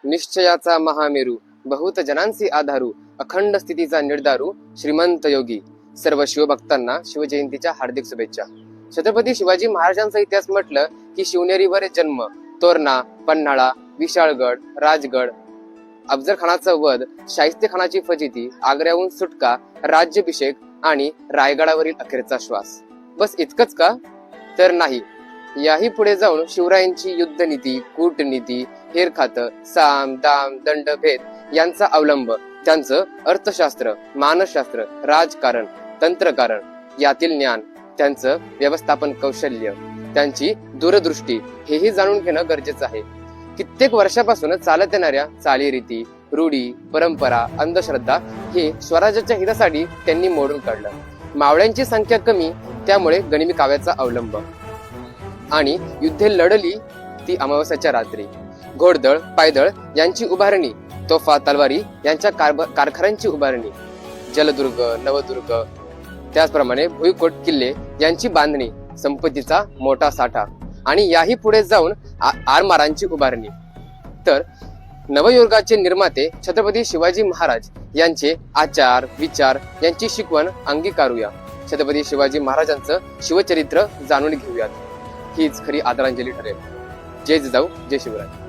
निश्चयाचा महामेरू, बहुत जनांचे आधारू, अखंड स्थितीचा निर्धारू, श्रीमंत योगी. सर्व शिवभक्तांना शिवजयंतीच्या हार्दिक शुभेच्छा. छत्रपती शिवाजी महाराजांचा इतिहास म्हटलं की शिवनेरीवर जन्म, तोरणा, पन्हाळा, विशाळगड, राजगड, अफजल खानाचा वध, शाहिस्ते खानाची फजिती, आग्र्याहून सुटका, राज्याभिषेक आणि रायगडावरील अखेरचा श्वास. बस इतकंच का? तर नाही. याही पुढे जाऊन शिवरायांची युद्धनीती, कूटनीती, हेरखात, साम, दाम, दंड, भेद यांचा अवलंब, त्यांचं अर्थशास्त्र, मानसशास्त्र, राजकारण, तंत्रकारण यातील ज्ञान, त्यांचं व्यवस्थापन कौशल्य, त्यांची दूरदृष्टी हेही जाणून घेणं गरजेचं आहे. कित्येक वर्षापासून चालत येणाऱ्या चालीरीती, रूढी, परंपरा, अंधश्रद्धा हे स्वराज्याच्या हितासाठी त्यांनी मोडून काढलं. मावळ्यांची संख्या कमी, त्यामुळे गनिमी काव्याचा अवलंब, आणि युद्धे लढली ती अमावस्याच्या रात्री. घोडदळ, पायदळ यांची उभारणी, तोफा, तलवारी यांच्या कारखान्यांची उभारणी, जलदुर्ग, नवदुर्ग, त्याचप्रमाणे भुईकोट किल्ले यांची बांधणी, संपत्तीचा मोठा साठा, आणि याही पुढे जाऊन आरमारांची उभारणी. तर नवयुगाचे निर्माते छत्रपती शिवाजी महाराज यांचे आचार, विचार यांची शिकवण अंगीकारूया. छत्रपती शिवाजी महाराजांचं शिवचरित्र जाणून घेऊयात. हीच खरी आदरांजली ठरेल. जय जिजाऊ, जय शिवराय.